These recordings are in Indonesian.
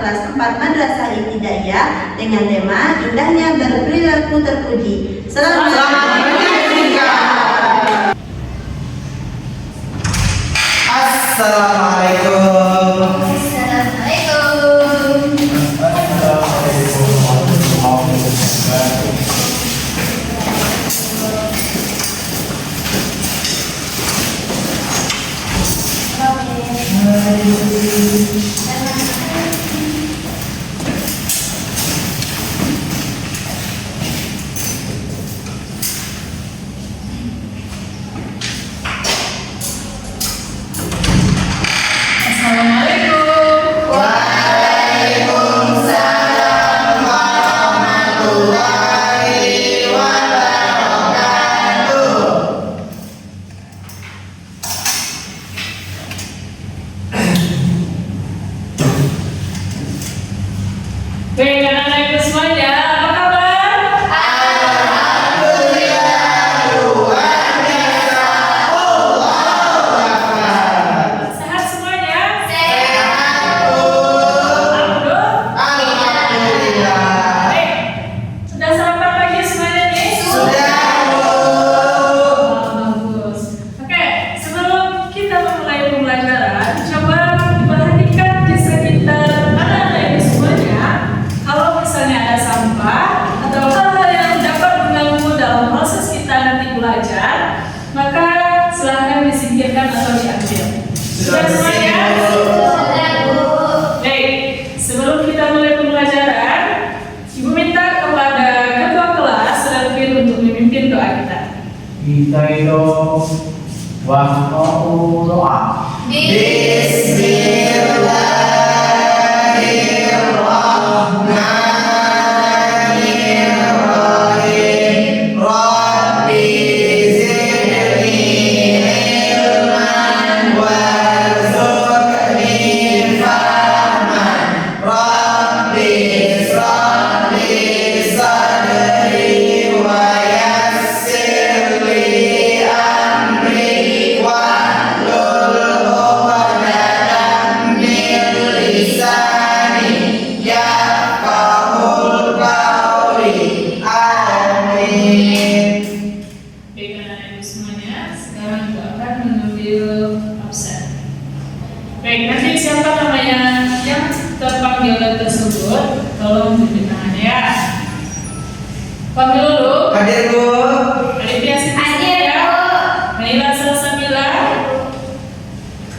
kelas 4 Madrasah Ibtidaiyah dengan tema Indahnya Berperilaku Terpuji. Selamat menyaksikan. Assalamualaikum. Baik, anak-anak semuanya, apa kabar? Alhamdulillah, luar biasa. Allahu Akbar. Sehat semuanya? Sehat, Bu. Alhamdulillah. Baik, sudah sarapan pagi semuanya nih? Sudah, Bu. Bagus. Oke, sebelum kita memulai pembelajaran, coba perhatikan di sekitar anak-anak ini semuanya. Kalau misalnya ada sampah atau hal-hal yang dapat mengganggu dalam proses kita nanti belajar, maka silahkan disingkirkan atau diambil. Sudah semuanya? Baik, sebelum kita mulai pembelajaran, Ibu minta kepada ketua kelas Selfie untuk memimpin doa kita. Kita itu waktu doa. Bismillahirrahmanirrahim. Rabbi zidni ilman warzuqni fahman. Rabbi israhli sadri wa yassir li amri wahlul 'uqdatam min lisani yafqahul qawli. Amin. Baik anak-anak ibu semuanya, sekarang Ibu akan mengambil absen. Baik, nanti siapa namanya yang terpanggil tersebut, tolong tunjuk tangannya ya. Panggil dulu. Hadir, Bu. Aditya Siti ya. Naila Salsabila.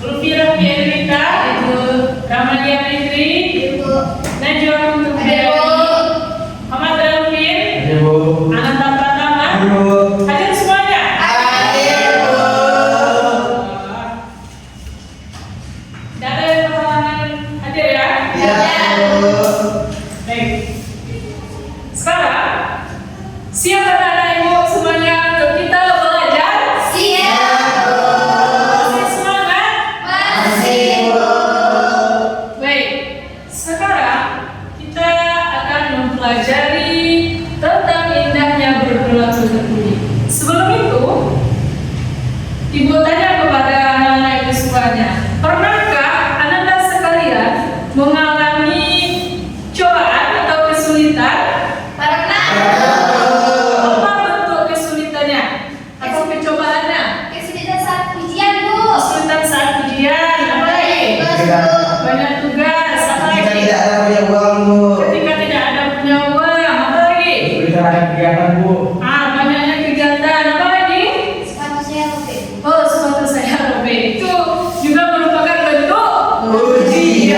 Lutfi Raffi Erika. Ibu Ramadia Fitri. Najwa untuk Muhammad Alvin. Ada Bu. Ananta Pratama. Bu. Hadir semuanya. Hadir, Bu. Tidak ada yang berhalangan hadir ya. Ya, Bu. Baik. Sekarang siap anak-anak ibu semuanya untuk kita belajar. Masih semangat? Masih, Bu. Baik. Sekarang kita akan mempelajari tentang indahnya berperilaku terpuji. Sebelum itu, Ibu tanya kepada anak-anak ibu semuanya, pernahkah anak-anak sekalian mengalami cobaan atau kesulitan? Apa bentuk kesulitannya atau kecobaannya? Kesulitan saat ujian, apa lagi? Banyak tugas, apa Kita lagi? tidak ada punya uang, Bu. Ketika tidak ada punya uang, apa lagi? Bisa ada kegiatan Bu. Banyaknya kegiatan, apa lagi? Oh, sepatu saya robek. Itu juga merupakan bentuk Ujian.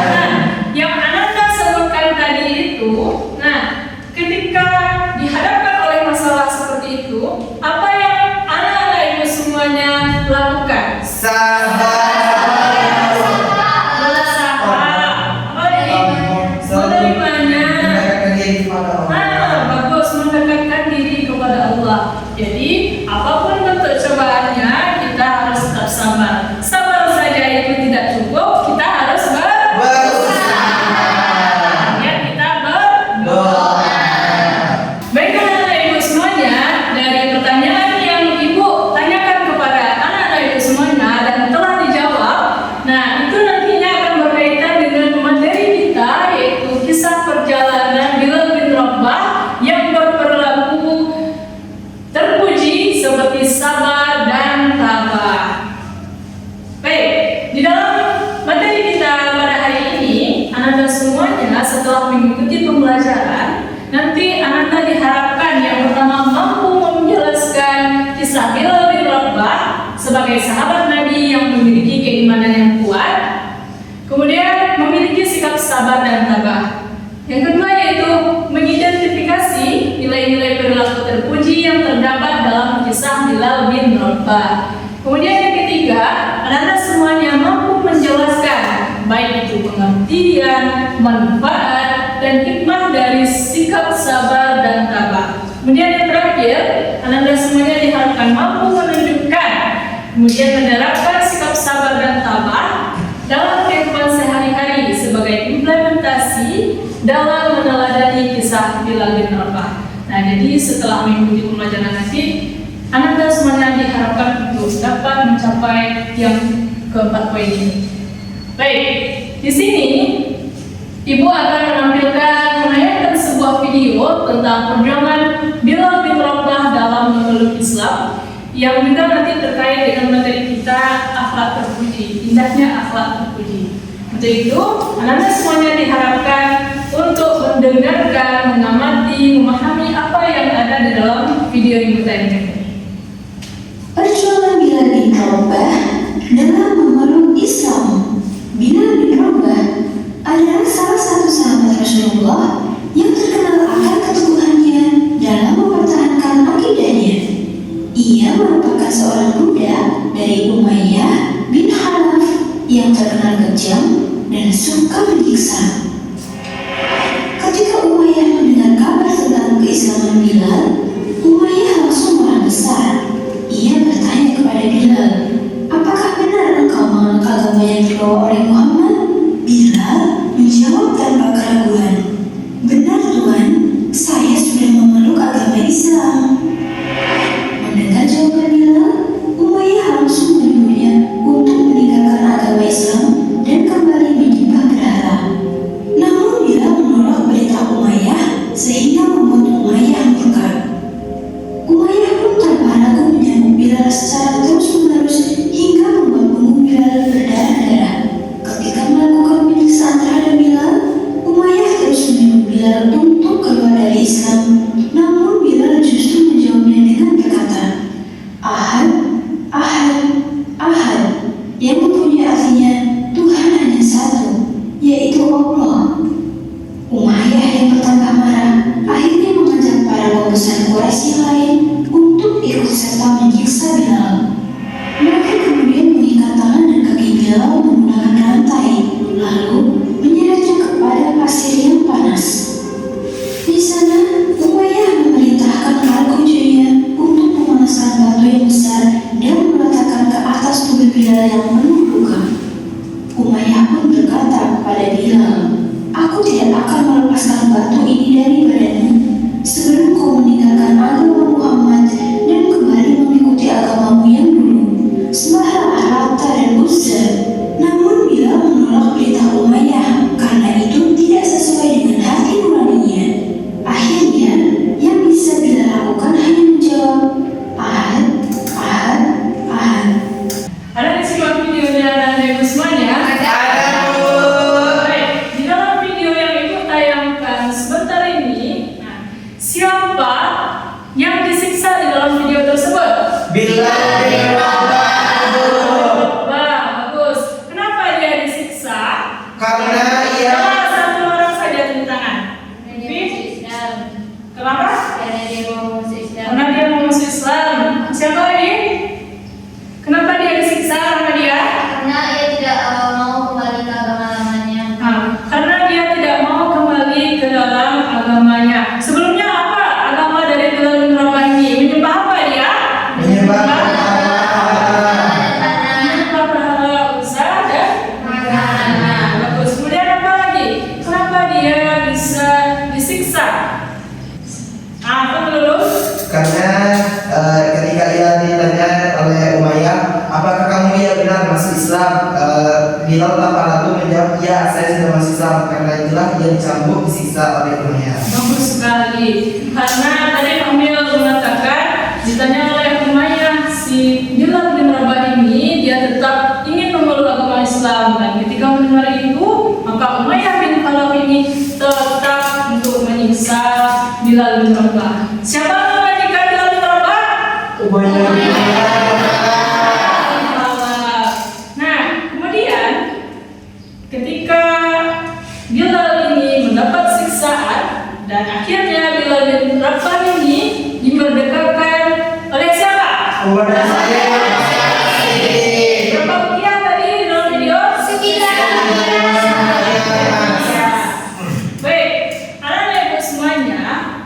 Nah, yang Ananda sebutkan tadi itu, nah, ketika dihadapkan oleh masalah seperti itu, apa yang anak-anak ibu semuanya lakukan? Sabar. Berusaha. Apa lagi? keimanan yang kuat. Kemudian memiliki sikap sabar dan tabah. Yang kedua yaitu mengidentifikasi nilai-nilai perilaku terpuji yang terdapat dalam kisah Bilal bin Rabah. Kemudian yang ketiga, anak-anak semuanya mampu menjelaskan baik itu pengertian, manfaat, dan hikmah dari sikap sabar dan tabah. Kemudian yang terakhir, anak-anak semuanya diharapkan mampu menunjukkan, kemudian menerapkan sikap sabar dan tabah dalam kehidupan sehari-hari sebagai implementasi dalam meneladani kisah Bilal bin Rabah. Nah, jadi setelah mengikuti pembelajaran nanti, anak-anak semuanya diharapkan untuk dapat mencapai yang keempat poin ini. Baik, di sini Ibu akan menampilkan menayangkan sebuah video tentang perjuangan Bilal bin Rabah dalam memeluk Islam yang juga nanti terkait dengan materi kita akhlak terpuji, indahnya akhlak terpuji. Untuk itu, anak-anak semuanya diharapkan untuk mendengarkan, mengamati, memahami apa yang ada di dalam video yang kita ini. Perjuangan Bilal bin Rabah dalam memeluk Islam. Bilal bin Rabah adalah salah satu sahabat Rasulullah yang terkenal akan keteguhannya dalam mempertahankan akidahnya. Ia merupakan seorang budak dari Umayyah bin Khalaf yang terkenal kejam dan suka menyiksa. Ketika Umayyah mendengar kabar tentang keislaman Bilal, Umayyah langsung marah besar. Ia bertanya kepada Bilal, "Apakah benar engkau menganut agama yang dibawa oleh Muhammad?" Bilal menjawab tanpa keraguan, "Benar Tuhan, saya sudah memeluk agama Islam." Mendengar jawaban Bilal, Umayyah langsung menyuruhnya untuk meninggalkan agama Islam dan kembali menyembah berhala. Namun Bilal menolak perintah Umayyah sehingga membuat Umayyah murka. Umayyah pun tanpa ragu menyambut Bilal secara terus-menerus hingga membuat punggung Bilal berdarah-darah. Ketika melakukan penyiksaan terhadap Bilal, Umayyah terus menyuruh Bilal untuk keluar dari Islam. Namun Bilal justru menjawabnya dengan berkata, "Ahad, Ahad, Ahad," yang mempunyai artinya Tuhan hanya satu, yaitu Allah. Umayyah yang bertambah marah akhirnya mengajak para pembesar Quraisy yang lain untuk ikut serta menyiksa Bilal. Mereka kemudian mengikat tangan dan kaki Bilal menggunakan rantai, lalu menyeretnya kepada pasir yang panas. Di sana, Umayyah memerintahkan para kuncinya untuk memanaskan batu yang besar dan meletakkan ke atas tubuh Bilal yang penuh luka. Umayyah pun berkata kepada Bilal, "Aku tidak akan melepaskan batu ini dari badanmu sebelum kau meninggalkan agama Muhammad dan kembali mengikuti agamamu yang dulu. Sembahlah Lata dan Uzza." Namun Bilal menolak perintah Umayyah karena itu tidak sesuai dengan hati nuraninya. Akhirnya, yang bisa Bilal lakukan hanya menjawab, "Ahad, Ahad, Ahad." Ada di simak videonya dan ibu semuanya? Baik, di dalam video yang ibu tayangkan sebentar ini, siapa yang disiksa di dalam video tersebut? Bilal bin Rabah. Wah, bagus. Kenapa dia disiksa? Karena ia Salah satu orang saja tunjuk tangan. Kenapa? Karena dia mau masuk Islam. Siapa lagi? Kenapa dia disiksa sama dia? Karena ia tidak mau kembali ke agama lamanya. Karena dia tidak mau kembali ke dalam agamanya. Sebelumnya apa agama dari Bilal bin Rabah ini? Menyembah apa dia? menyembah Menyembah berhala Uzza dan Manat. Bagus. Kemudian apa lagi? Kenapa dia bisa disiksa? Apa dulu? karena ketika ia ditanya oleh Umayyah, "Apakah kamu ya benar masuk Islam?" Bilal tanpa ragu menjawab, "Ya, saya sudah masuk Islam." Karena itulah ia dicambuk disiksa oleh Umayyah. Bagus sekali. Karena tadi Kamil mengatakan ditanya oleh Umayyah, si Bilal bin Rabah ini dia tetap ingin memeluk agama Islam, dan ketika mendengar itu maka Umayyah bin Khalaf ini tetap untuk menyiksa Bilal bin Rabah. Siapa yang mengajikan Bilal bin Rabah? Umayyah bin Nah, kemudian ketika Bilal ini mendapat siksaan dan akhirnya Bilal bin Rabah ini dimerdekakan oleh siapa? Kepada saya. Berapa rupiah tadi dalam video? Ya. Baik, anak-anak ibu semuanya,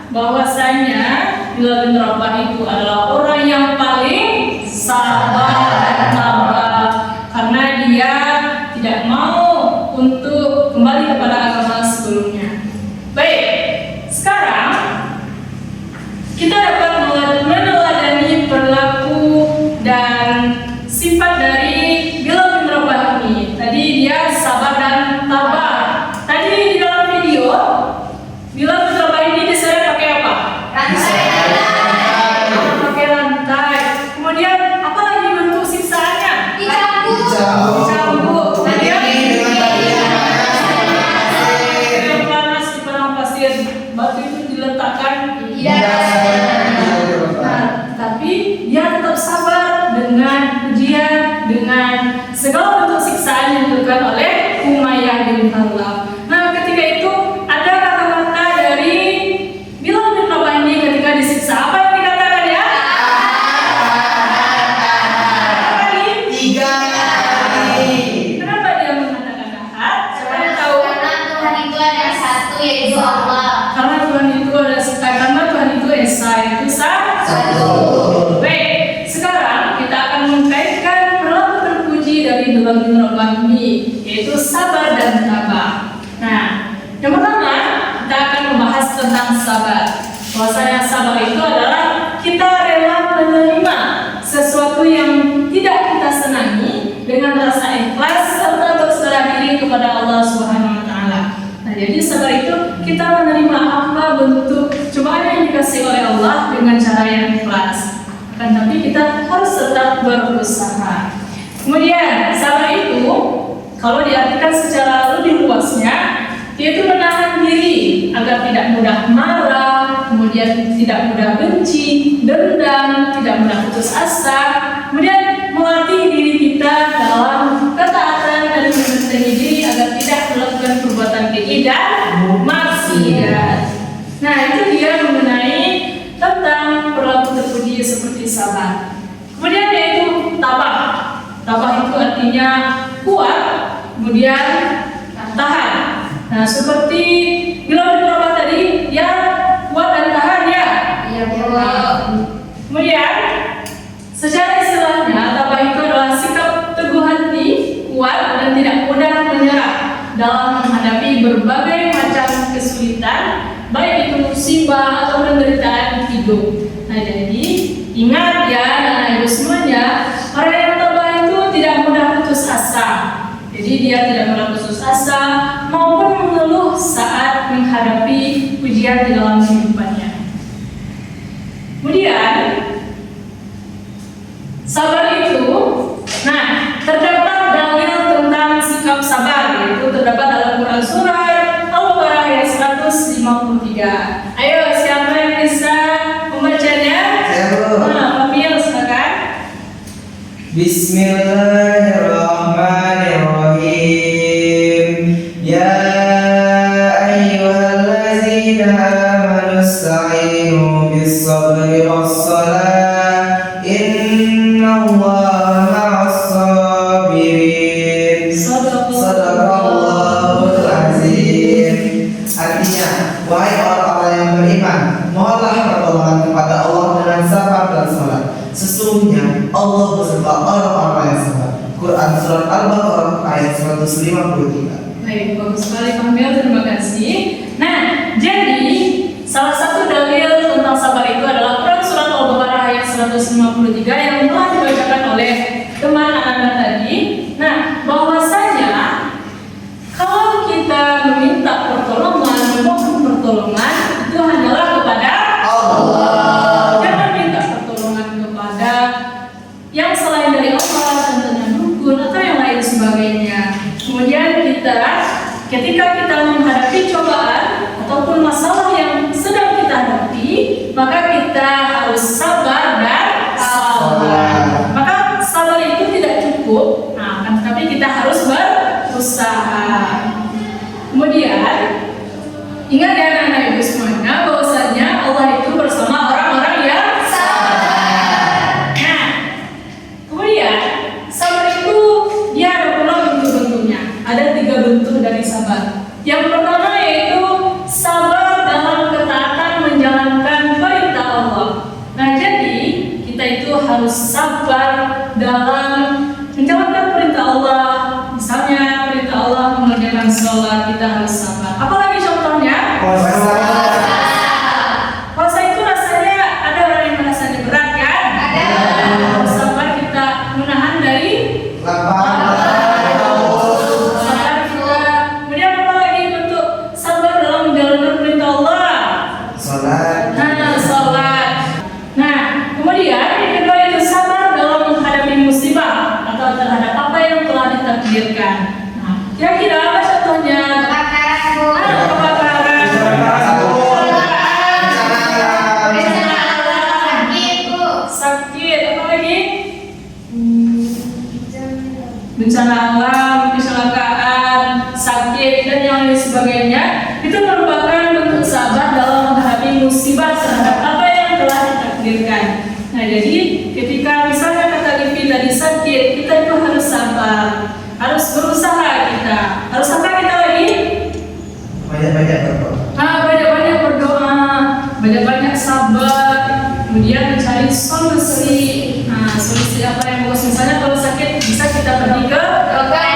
bahwasanya Bilal bin Rabah itu adalah orang yang paling sabar dan tabah karena dia tidak mau untuk kembali kepada agama sebelumnya. Baik, sekarang kita dapat meneladani perilaku dan sifat dari Bilal bin Rabah ini. Tadi dia sabar dan tabah. Tadi di dalam video Bilal bin Rabah ini diseret pakai apa? Pakai rantai. Kemudian apa lagi bentuk siksaannya? Dicambuk. Kemudian yang panas di padang pasir, batu itu diletakkan. Nah, tapi dia tetap sabar dengan ujian, dengan segala bentuk siksaan yang diberikan oleh Umayyah bin Khalaf. Nah, ketika itu ada kata-kata dari Bilal bin Rabah ini ketika disiksa. Apa yang dikatakan ya? Tiga kali. Kenapa dia mengatakan ahad? Saya tahu. Karena Tuhan itu ada satu, yaitu Allah. Karena Tuhan itu ada karena Tuhan itu esa, itu satu. Baik, sekarang kita akan mengkaitkan perilaku terpuji dari Bilal bin Rabah ini, yaitu sabar dan tabah. Nah, yang pertama kita akan membahas tentang sabar. Bahwasanya sabar itu adalah kita rela menerima sesuatu yang tidak kita senangi dengan rasa ikhlas serta berserah diri kepada Allah Subhanahu wa taala. Nah, jadi sabar itu kita menerima apa bentuk cobaan yang dikasih oleh Allah dengan cara yang ikhlas. Akan tapi kita harus tetap berusaha. Kemudian sabar itu kalau diartikan secara lebih luasnya, yaitu menahan diri agar tidak mudah marah, kemudian tidak mudah benci, dendam, tidak mudah putus asa, kemudian melatih diri kita dalam ketaatan dan membentengi diri agar tidak melakukan perbuatan keji dan maksiat. Nah, itu dia mengenai tentang perilaku terpuji seperti sabar. Kemudian yaitu tabah. Tabah itu artinya kuat, kemudian tahan. Nah, seperti Bilal bin Rabah tadi, ya kuat dan tahan ya. Iya, betul. Kemudian secara istilahnya tabah itu adalah sikap teguh hati, kuat dan tidak mudah menyerah dalam menghadapi berbagai macam kesulitan, baik itu musibah atau penderitaan hidup. Nah, jadi ingat ya anak ibu semuanya, orang yang tabah itu tidak mudah putus asa. Jadi dia tidak mudah putus asa maupun mengeluh saat menghadapi ujian di dalam kehidupannya. Kemudian sabar itu, nah terdapat dalil tentang sikap sabar, yaitu terdapat dalam Quran surat Al-Baqarah ayat 153. Ayo siapa yang bisa membacanya? Nah, Famiel silakan. Bismillahirrahmanirrahim. Ya ayyuhallazina amanu ista'inu bis-sabri was-salah. Innallaha ma'as-sabirin. Sadaqallahul azim. Artinya, wahai orang-orang yang beriman, mohonlah pertolongan kepada Allah dengan sabar dan salat. Sesungguhnya Allah beserta orang-orang yang sabar. Quran surat Al-Baqarah ayat 153. Baik, bagus sekali Famiel, terima kasih. Nah, jadi salah satu dalil tentang sabar itu adalah Quran surat Al-Baqarah ayat 153 yang telah dibacakan oleh teman anak tadi. Nah, bahwasanya kalau kita meminta pertolongan, memohon pertolongan, itu hanyalah kepada Allah. Jangan minta pertolongan kepada yang selain dari Allah, tentunya dukun atau yang lain sebagainya. Kemudian ketika kita menghadapi cobaan ataupun masalah yang sedang kita hadapi, maka kita harus sabar dan sabar. Maka sabar itu tidak cukup, nah, tapi kita harus berusaha. Kemudian ingat ya anak-anak ibu semuanya bahwasanya Allah itu bersama orang-orang yang sabar. Nah, kemudian sabar itu dia ada pula bentuk-bentuknya. Ada 3 bentuk dari sabar. Yang pertama yaitu sabar dalam ketaatan menjalankan perintah Allah. Nah, jadi kita itu harus sabar dalam menjalankan perintah Allah. Misalnya perintah Allah mengerjakan sholat, kita harus sabar. Apalagi contohnya? Puasa itu rasanya ada orang yang merasanya berat kan? Ada. Sabar kita menahan dari sabar kita. Kemudian apa lagi bentuk sabar dalam menjalankan perintah Allah? Salat. Nah, sholat. Nah, kemudian yang kedua itu sabar dalam menghadapi musibah atau terhadap apa yang telah ditakdirkan. Nah, kira-kira apa contohnya? Kebakaran, Bu. Kebakaran. Bencana alam, sakit, Bu. Sakit, apa lagi? Bencana alam, kecelakaan, sakit, dan yang lain sebagainya. Itu merupakan bentuk sabar dalam menghadapi musibah terhadap apa yang telah ditakdirkan. Nah, jadi ketika misalnya kata Livi tadi sakit, kita itu harus sabar, harus berusaha kita. Harus apa kita lagi? Banyak-banyak berdoa. Banyak-banyak berdoa, banyak-banyak sabar, kemudian mencari solusi. Nah, solusi apa yang bagus? Misalnya kalau sakit bisa kita pergi ke dokter,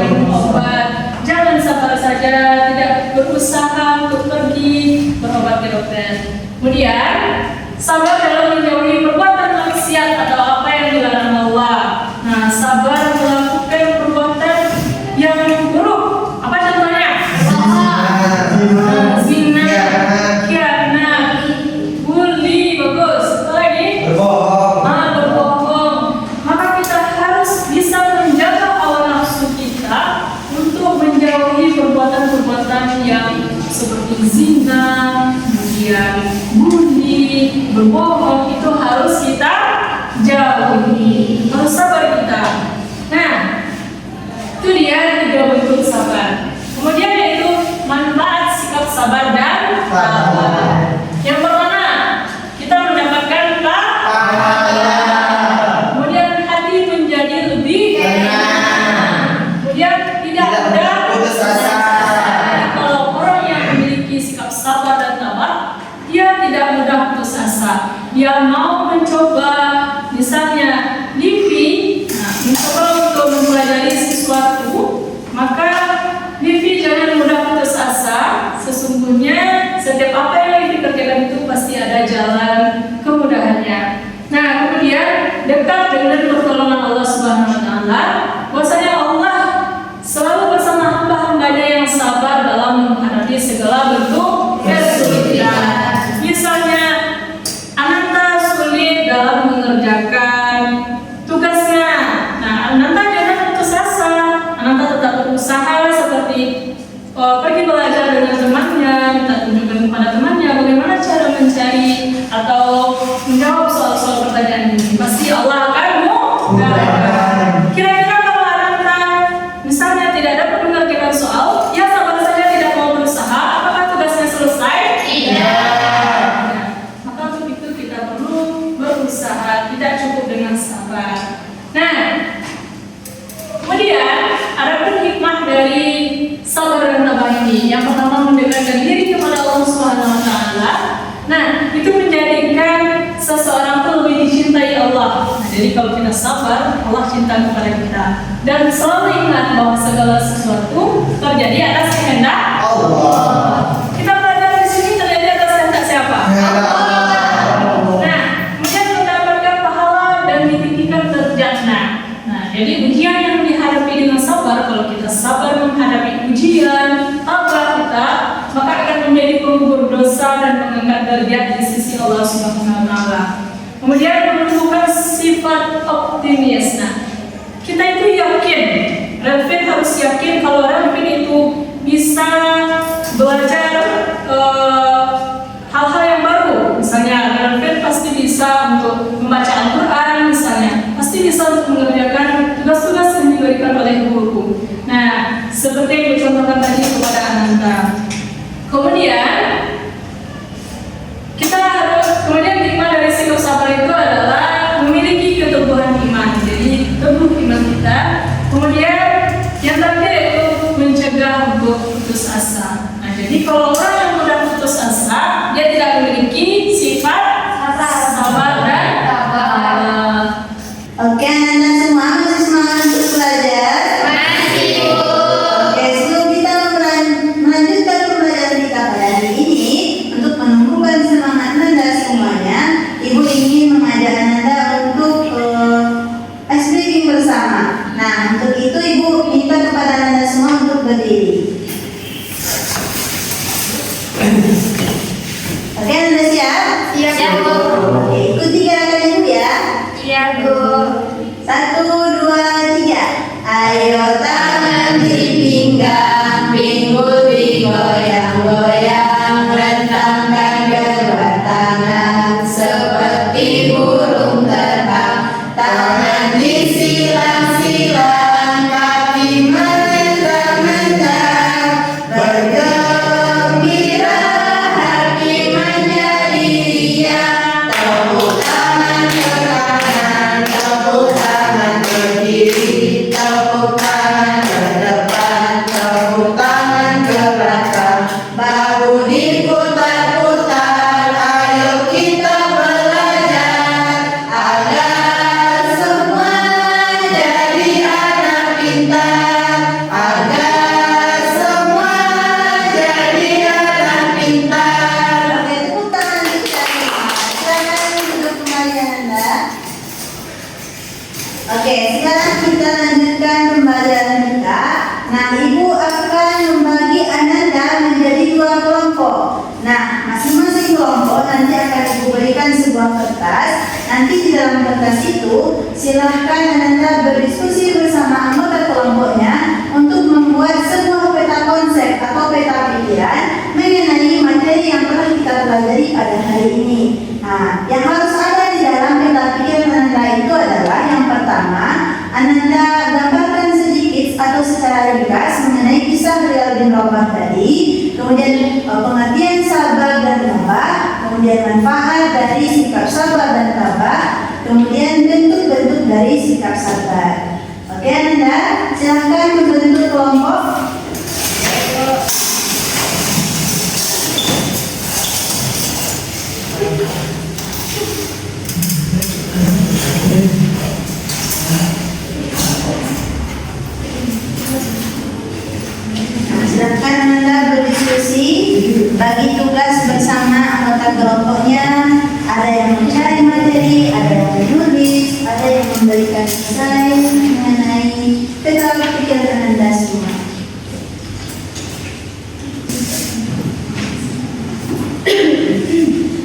minum obat. Jangan sabar saja, tidak berusaha untuk pergi berobat ke dokter. Kemudian sabar dalam menjauhi perbuatan maksiat atau apa yang dilarang Allah. Nah, sabar melakukan perbuatan yang buruk. Apa contohnya? Zina, khianat, bully, bagus. Apa lagi? Berbohong. Berbohong. Maka kita harus bisa menjaga hawa nafsu kita untuk menjauhi perbuatan-perbuatan yang seperti zina, kemudian bully, berbohong, itu harus kita jauhi. Harus sabar kita. Nah, itu dia 3 bentuk sabar. Kemudian yaitu manfaat sikap sabar dan sabar. Yang pertama, kita mendapatkan pahala. Kemudian hati menjadi lebih tenang. Kemudian tidak mudah putus asa. Jadi kalau orang yang memiliki sikap sabar dan sabar, dia tidak mudah putus asa. Dia mau mencoba, misalnya Livi, mencoba untuk mempelajari sesuatu, maka Livi jangan mudah putus asa. Sesungguhnya setiap apa yang dikerjakan itu pasti ada jalan kemudahannya. Nah, kemudian dekat dengan pertolongan Allah Subhanahu wa taala, bahwasanya Allah selalu bersama hamba-hambanya yang sabar dalam menghadapi segala bentuk kesulitan. Misalnya Ananta sulit dalam mengerjakan tugasnya. Nah, Ananta jangan putus asa. Ananta tetap berusaha seperti pergi belajar dengan temannya, minta tunjukkan kepada temannya bagaimana cara mencari atau menjawab soal-soal pertanyaan ini. Pasti Allah akan mudahkan. Kira-kira kalau Ananta misalnya tidak dapat mengerjakan soal, ya sabar saja, tidak mau berusaha, apakah tugasnya selesai? Tidak. Maka untuk itu kita perlu berusaha, tidak cukup dengan sabar. Nah, kemudian ada pun hikmah dari sabar dan tabah ini. Yang pertama, mendekatkan diri kepada Allah Subhanahu wa taala. Nah, itu menjadikan seseorang itu lebih dicintai Allah. Nah, jadi kalau kita sabar, Allah cinta kepada kita. Dan selalu ingat bahwa segala sesuatu terjadi atas kehendak Allah. Kita belajar di sini terjadi atas kehendak siapa? Nah, kemudian mendapatkan pahala dan ditinggikan derajatnya. Nah, jadi ujian yang dihadapi dengan sabar, kalau kita sabar menghadapi ujian tabah kita, maka akan menjadi penggugur dosa dan mengangkat derajat di sisi Allah Subhanahu wa taala. Kemudian menumbuhkan sifat optimis. Nah, kita itu yakin, Relvin harus yakin kalau Relvin itu bisa belajar hal-hal yang baru. Misalnya Relvin pasti bisa untuk membaca Al-Quran, misalnya pasti bisa untuk mengerjakan tugas-tugas yang diberikan oleh guru. Nah, seperti yang dicontohkan tadi kepada Ananta. Kemudian kemudian hikmah dari sikap sabar itu adalah memiliki keteguhan iman. Jadi teguh iman kita. Kemudian yang terakhir itu mencegah untuk putus asa. Nah, jadi kalau orang yang mudah putus asa, dia tidak memiliki sifat sabar dan Oke, Anda semua masih semangat untuk belajar? Masih, Bu. Oke, sebelum kita melanjutkan pembelajaran kita pada hari ini, untuk menumbuhkan semangat Anda semuanya, Ibu ingin mengajak Anda untuk ice breaking bersama. Nah, untuk itu Ibu minta kepada Anda semua untuk berdiri. Oke, Anda siap? Siap, Bu. Oke, ikuti gerakan Ibu ya. Iya, Bu. 1, 2, 3. Ayo tangan dipinggang, pinggul digoyang-goyang, rentangkan kedua tangan seperti burung terbang. Tangan disilang-silang, kaki menendang-nendang, bergembira hati menjadi riang. Tepuk tangan ke kanan, tepuk tangan ke kiri, tepuk tangan ke depan, tepuk tangan ke belakang. Bahu diputar-putar, ayo kita belajar agar semua jadi anak pintar, agar semua jadi anak pintar. Oke, tepuk tangan kita semua. Silakan duduk kembali Anda. Oke, sekarang kita lanjutkan pembelajaran kita. Nah, Ibu akan membagi Ananda menjadi 2 kelompok. Nah, masing-masing kelompok nanti akan Ibu berikan sebuah kertas. Nanti di dalam kertas itu silahkan Ananda berdiskusi bersama anggota kelompoknya untuk membuat sebuah peta konsep atau peta pikiran mengenai materi yang telah kita pelajari pada hari ini. Nah, yang harus ada di dalam peta pikiran Ananda itu adalah yang pertama, Ananda gambarkan sedikit atau secara ringkas mengenai kisah Bilal bin Rabah tadi, kemudian pengertian sabar dan tabah, kemudian manfaat dari sikap sabar dan tabah, kemudian bentuk-bentuk dari sikap sabar. Oke, Ananda silahkan membentuk kelompok. Silahkan Anda berdiskusi, bagi tugas bersama anggota kelompoknya. Ada yang mencari materi, ada yang menulis, ada yang memberikan desain mengenai peta pikiran Anda semua.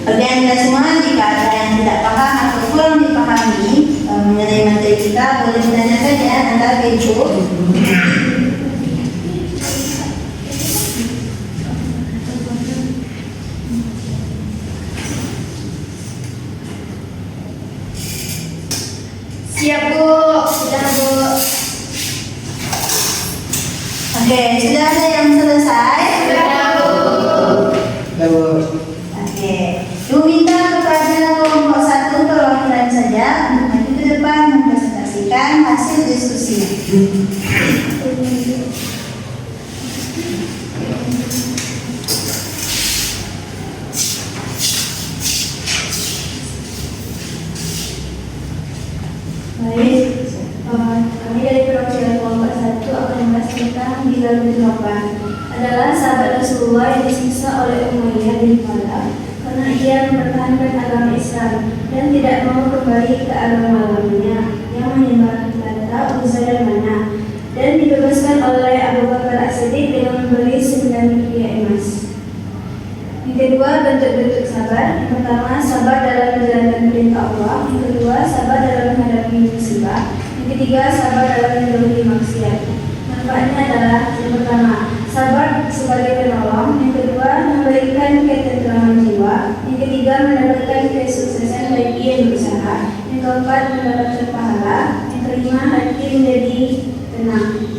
Oke, Anda semua, jika ada yang tidak paham atau kurang dipahami mengenai materi kita, boleh bertanya saja Anda ke Ibu. Siap, Bu. Sudah, Bu. Oke, sudah ada yang selesai? Sudah, Bu. Lalu Oke, Ibu minta kepada kelompok 1 perwakilan saja untuk maju ke depan mempresentasikan hasil diskusinya. Baik, kami dari perwakilan kelompok 1 akan membahas tentang Bilal bin Rabah. Adalah sahabat Rasulullah yang disiksa oleh Umayyah bin Khalaf karena ia mempertahankan agama Islam dan tidak mau kembali ke agama lamanya yang menyembah Lata, Uzza dan Manat, dan dibebaskan oleh Abu Bakar As-Siddiq dengan memberi 9 rupiah emas. Yang kedua, bentuk-bentuk sabar. Yang pertama, sabar dalam menjalankan perintah Allah. Yang kedua, sabar dalam menghadapi musibah. Yang ketiga, sabar dalam menjauhi maksiat. Manfaatnya adalah yang pertama, sabar sebagai penolong. Yang kedua, memberikan ketentraman jiwa. Yang ketiga, mendapatkan kesuksesan bagi yang berusaha. Yang keempat, mendapatkan pahala. Yang kelima, hati menjadi tenang.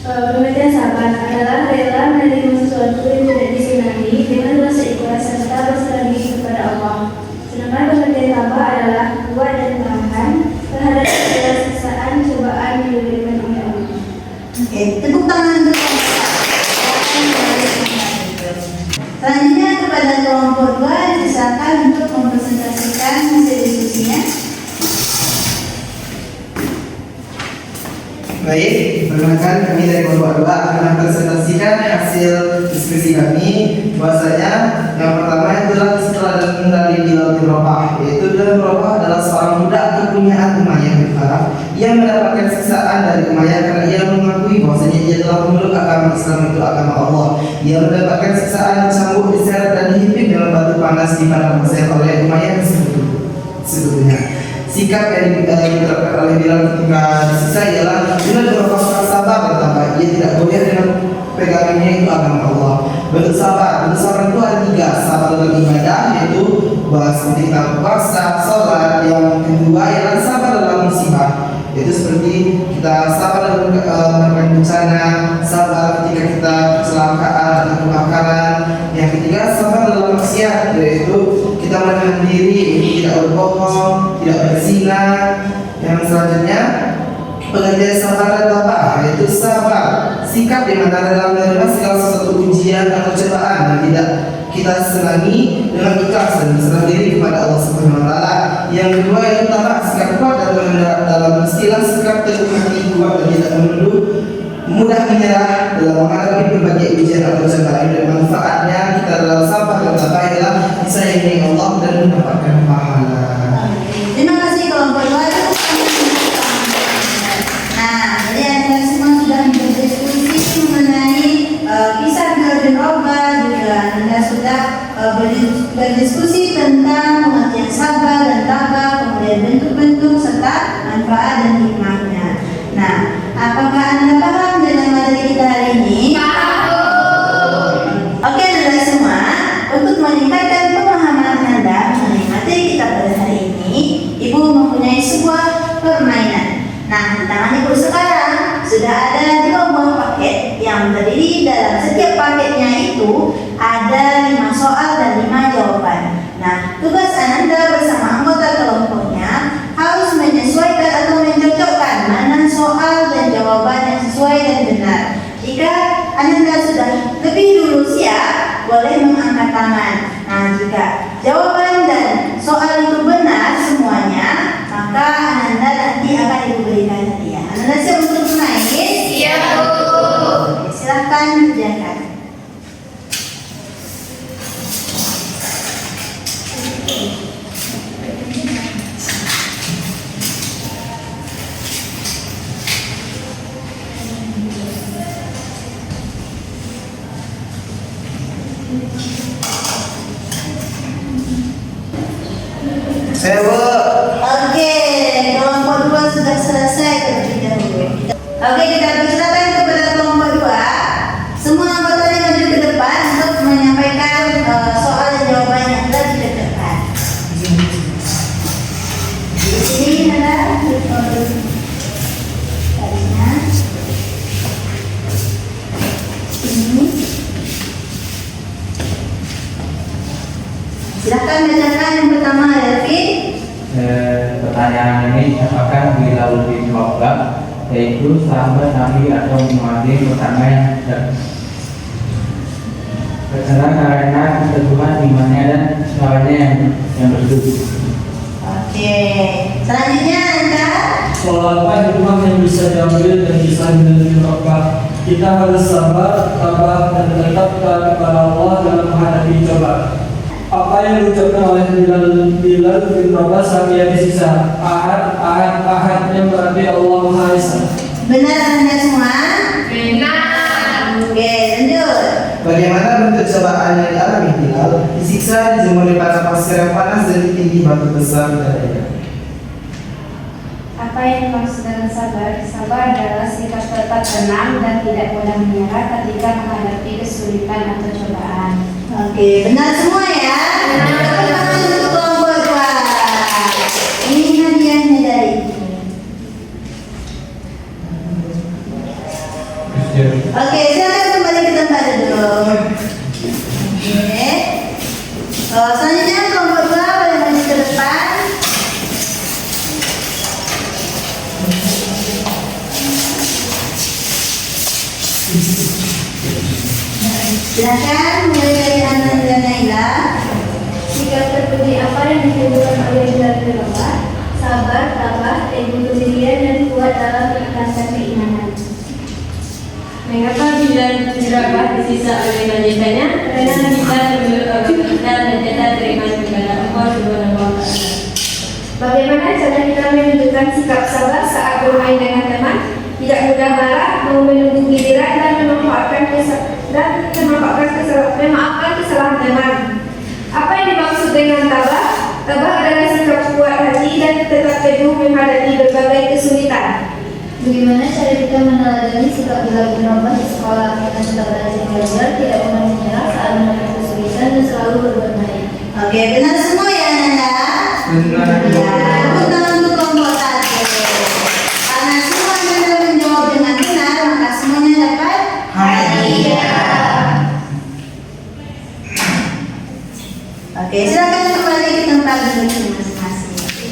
Pengertian sabar adalah rela menerima sesuatu yang tidak disenangi dengan rasa ikhlas serta berserah diri kepada Allah. Sedangkan pengertian tabah adalah kuat dan tahan terhadap segala siksaan cobaan yang diberikan oleh Allah. Oke, tepuk tangan untuk selanjutnya kepada kelompok 2 disilakan untuk mempresentasikan hasil diskusinya. Baik, perkenalkan kami dari kelompok 2 akan mempresentasikan hasil diskusi kami. Bahwasanya yang pertama adalah setelah dari Bilal bin Rabah, yaitu Bilal bin Rabah adalah seorang budak kepunyaan Umayyah bin Khalaf yang mendapatkan siksaan dari Umayyah karena ia mengakui bahwasanya ia telah memeluk agama Islam, itu agama Allah. Ia mendapatkan siksaan dicambuk, diseret dan dihimpit dengan batu panas di padang pasir oleh Umayyah sebetulnya. Sikap yang diterapkan oleh Bilal ketika disiksa ialah Bilal berproses sabar dan tabah. Ia tidak goyah dengan pegangannya, itu agama Allah. Bentuk sabar itu ada 3. Sabar dalam ibadah, yaitu seperti kita puasa, sholat. Yang kedua ialah sabar dalam musibah, yaitu seperti kita sabar dalam mendapatkan bencana, sabar ketika kita kecelakaan atau kebakaran. Yang ketiga sabar dalam maksiat, yaitu kita menahan diri, tidak berbohong, tidak berzina. Yang selanjutnya pengertian sabar dan tabah, yaitu sabar sikap di mana dalam menerima segala sesuatu ujian atau cobaan dan tidak kita senangi dengan ikhlas dan berserah diri kepada Allah Subhanahu wa taala. Yang kedua yaitu tabah, sikap kuat dalam istilah sikap teguh hati, kuat dan tidak menunduk, mudah menyerah dalam menghadapi berbagai ujian atau cobaan. Dan manfaatnya kita dalam sabar dan tabah adalah disayangi Allah dan mendapatkan pahala. Terima kasih kelompok 2. Nah, jadi anda semua sudah berdiskusi mengenai kisah Bilal bin Rabah, juga anda sudah berdiskusi tentang pengertian sabar dan tabah, kemudian bentuk-bentuk serta manfaat dan hikmahnya. Nah, apakah anda paham dengan materi kita hari ini? Oke, anda semua, untuk meningkatkan pemahaman anda mengenai materi kita pada hari ini, ibu mempunyai sebuah permainan. Nah, di tangan ibu sekarang sudah ada 2 buah paket yang terdiri dalam setiap paketnya itu ada 5 soal dan 5 jawaban. Nah, tugas Ananda bersama anggota kelompoknya harus menyesuaikan atau mencocokkan mana soal dan jawaban yang sesuai dan benar. Jika Ananda sudah lebih dulu siap, boleh mengangkat tangan. Nah, jika jawaban dan soal itu benar semuanya, maka Ananda nanti akan ibu berikan hadiah. Ananda siap untuk bermain? Iya, Bu. Oke, silahkan kerjakan. Saya Oke, kelompok 2 sudah selesai terlebih dahulu. Oke, kita persilakan kepada kelompok 2. Semua anggotanya maju ke depan untuk menyampaikan soal dan jawaban yang telah ditetapkan. Di sini ada tadinya. Ini. Silakan bacakan yang pertama, Elvin. Pertanyaan ini apakah Bilal bin Rabah yaitu sahabat Nabi atau muadzin pertama yang terkenal karena keteguhan imannya dan suaranya yang berdu. Oke, selanjutnya Anda. Soal apa hikmah yang bisa diambil dari kisah Bilal bin Rabah? Kita harus sabar, tabah, dan tetap taat kepada Allah dalam menghadapi cobaan. Apa yang diucapkan oleh Bilal bin Rabah saat ia disiksa? Ahad, ahad, ahad, yang berarti Allah Maha Esa. Benar Anda semua? Benar. Oke, lanjut. bagaimana bentuk cobaan yang dialami Bilal? Disiksa, dijemur di padang pasir yang panas dan ditindih batu besar dadanya. Apa yang dimaksud dengan sabar? Sabar adalah sikap tetap tenang dan tidak mudah menyerah ketika menghadapi kesulitan atau cobaan. Oke, benar semua ya? Benar. Untuk kelompok 2. Ini hadiahnya dari ibu. Oke, silakan kembali ke tempat duduk. Oke. Selanjutnya kelompok 2 boleh maju ke depan. Silakan mulai dari Anan dan Naila. Sikap terpuji apa yang ditunjukkan oleh Bilal bin Rabah? Sabar, tabah, teguh pendirian, dan kuat dalam menegakkan keimanan. Mengapa Bilal bin Rabah disisa oleh majikannya? Karena Bilal memeluk Abu Bakar dan tidak beriman kepada Allah Subhanahu wa Ta'ala. Bagaimana cara kita menunjukkan sikap sabar saat bermain dengan teman? Tidak mudah marah, mau menunggu giliran, dan memaafkan kesalahan teman. Apa yang dimaksud dengan tabah? Tabah adalah sikap kuat hati dan tetap teguh menghadapi berbagai kesulitan. Bagaimana cara kita meneladani sikap Bilal bin Rabah di sekolah agar tetap rajin belajar, tidak pernah menyerah saat menghadapi kesulitan dan selalu berbuat baik? Oke, benar semua ya Nanda? Benar. Ya, benar untuk kelompok 1. Karena semua Nanda menjawab dengan benar, maka semuanya dapat hadiah. Oke, silakan kembali ke tempat duduk masing-masing.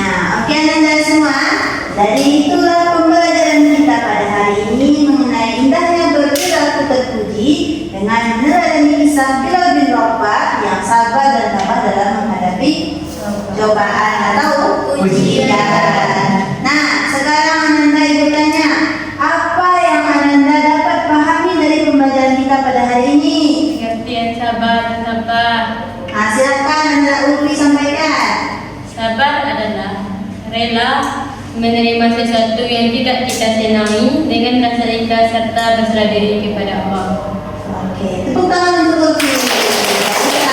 Nah, oke Nanda semua. Dari itulah pembelajaran kita pada hari ini mengenai indahnya berperilaku terpuji dengan meneladani kisah Bilal bin Rabah yang sabar dan tabah dalam menghadapi cobaan atau ujian. Nah, sekarang Ananda ibu tanya, apa yang Ananda dapat pahami dari pembelajaran kita pada hari ini? Pengertian sabar dan tabah. Nah, silakan Anda Ulfi sampaikan. Sabar adalah rela menerima sesuatu yang tidak kita senangi dengan rasa ikhlas serta berserah diri kepada Allah. Oke, tepuk tangan untuk Ulfi. Kita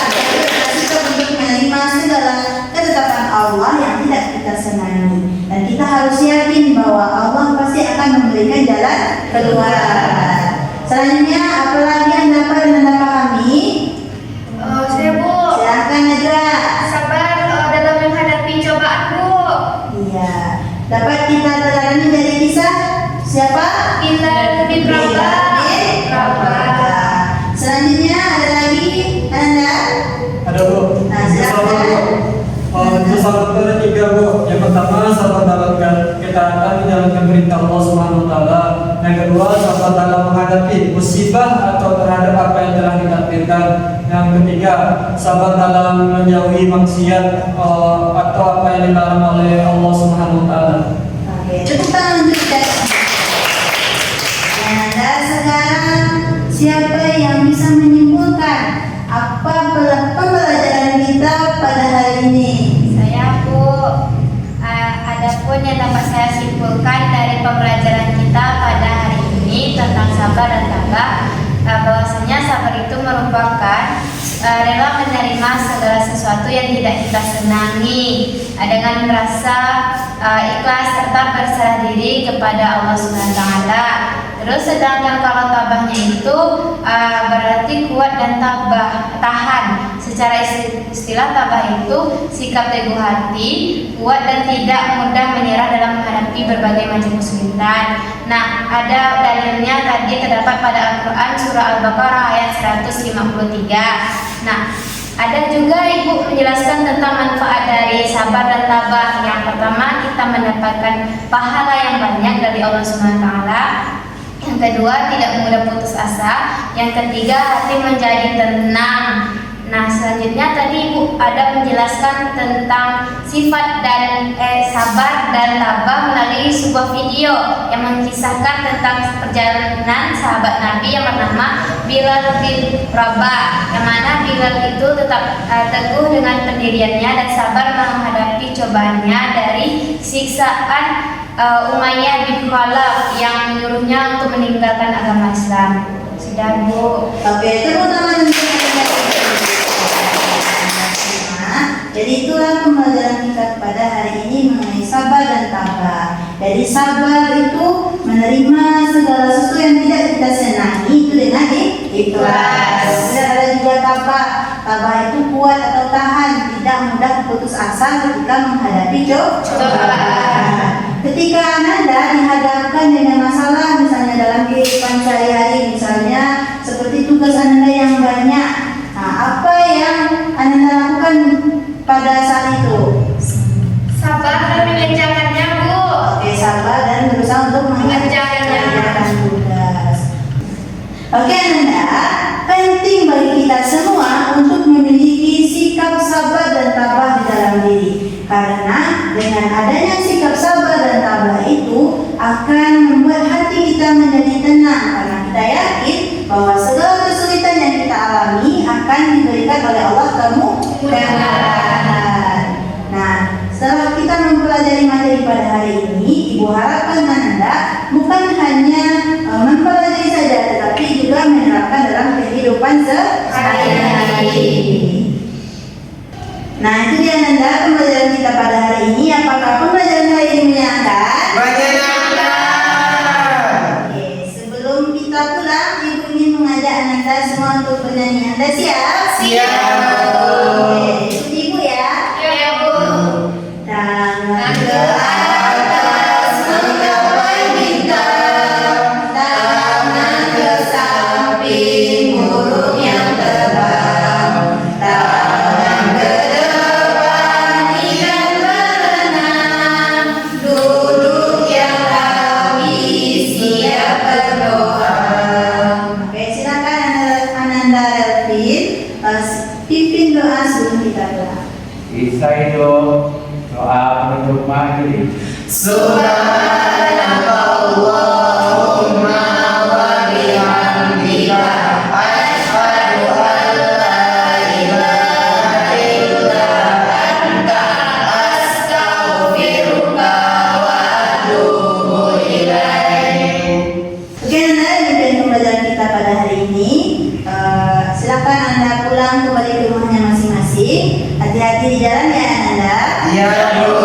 untuk menerima segala ketetapan Allah yang tidak kita senangi, dan kita harus yakin bahwa Allah pasti akan memberikan jalan keluar. Selanjutnya, apalagi yang dapat Anda pahami? Saya Bu, Silakan Najwa. sabar dalam menghadapi cobaan Bu. Iya, dapat kita teladani dari kisah siapa? Bilal bin Rabah. Selanjutnya ada lagi Anda. Ada Bu. Nah, silakan. Sabar ada 3 Bu. Yang pertama sabar dalam ketaatan menjalankan perintah Allah Subhanahu Wa Taala. Yang kedua sabar dalam menghadapi musibah atau terhadap apa yang telah ditakdirkan. Yang ketiga sabar dalam menjauhi maksiat atau apa yang dilarang oleh Allah Subhanahu Wa Taala. Oke, tepuk tangan untuk kita. Anda sekarang siapa yang bisa menyimpulkan apa pembelajaran kita pada hari ini? Saya Bu, adapun yang dapat saya simpulkan dari pembelajaran kita pada hari ini tentang sabar dan tabah, bahwasanya sabar itu merupakan rela menerima segala sesuatu yang tidak kita senangi dengan merasa ikhlas serta berserah diri kepada Allah Subhanahu Wa Taala. Terus sedangkan kalau tabahnya itu berarti kuat dan tahan. Secara istilah tabah itu sikap teguh hati, kuat dan tidak mudah menyerah dalam menghadapi berbagai macam kesulitan. Nah, ada dalilnya tadi terdapat pada Al-Quran surah Al-Baqarah ayat 153. Nah, ada juga Ibu menjelaskan tentang manfaat dari sabar dan tabah. Yang pertama, kita mendapatkan pahala yang banyak dari Allah Subhanahu Wa Taala. Yang kedua, tidak mudah putus asa. Yang ketiga, hati menjadi tenang. Nah, selanjutnya tadi Ibu ada menjelaskan tentang sifat dan sabar dan tabah melalui sebuah video yang mengisahkan tentang perjalanan sahabat Nabi yang bernama Bilal bin Rabah, yang mana Bilal itu tetap teguh dengan pendiriannya dan sabar menghadapi cobaannya dari siksaan Umayyah bin Khalaf yang menyuruhnya untuk meninggalkan agama Islam. Sudah Bu. Oke, tepuk tangan untuk Anda. Jadi itulah pembelajaran kita pada hari ini mengenai sabar dan tabah. Jadi sabar itu menerima segala sesuatu yang tidak kita senangi itu dengan ikhlas. Dan ada juga tabah. Tabah itu kuat atau tahan, tidak mudah putus asa ketika menghadapi cobaan. Ketika Anda dihadapkan dengan masalah misalnya dalam kehidupan Oke Ananda, penting bagi kita semua untuk memiliki sikap sabar dan tabah di dalam diri. Karena dengan adanya sikap sabar dan tabah itu akan membuat hati kita menjadi tenang. Karena kita yakin bahwa segala kesulitan yang kita alami akan diberikan oleh Allah kemudahan. Nah, setelah kita mempelajari materi pada hari ini, Ibu harapkan Ananda bukan hanya mempelajari saja, tetapi juga menerapkan dalam kehidupan sehari-hari. Nah, itu dia Ananda pembelajaran kita pada hari ini. Apakah pembelajaran hari ini menyenangkan? Oke, sebelum kita pulang, Ibu ingin mengajak Ananda semua untuk bernyanyi. Anda siap? Oke, ikuti Ibu ya. Tangan ke atas menggapai bintang, tangan ke samping burung yang terbang, tangan ke depan ikan berenang, duduk yang rapi siap berdoa. Oke, silakan Ananda Elvin pimpin doa sebelum kita doa. Isai doa penutup maghrib. Subhanallahumma wa bihamdika asyhadu an la ilaha illa anta astaghfiruka wa atubu ilaik. Oke Anda, demikian pembelajaran kita pada hari ini. Silakan Anda pulang kembali ke rumahnya masing-masing. Hati-hati di jalan ya Anda. Ya, Bu.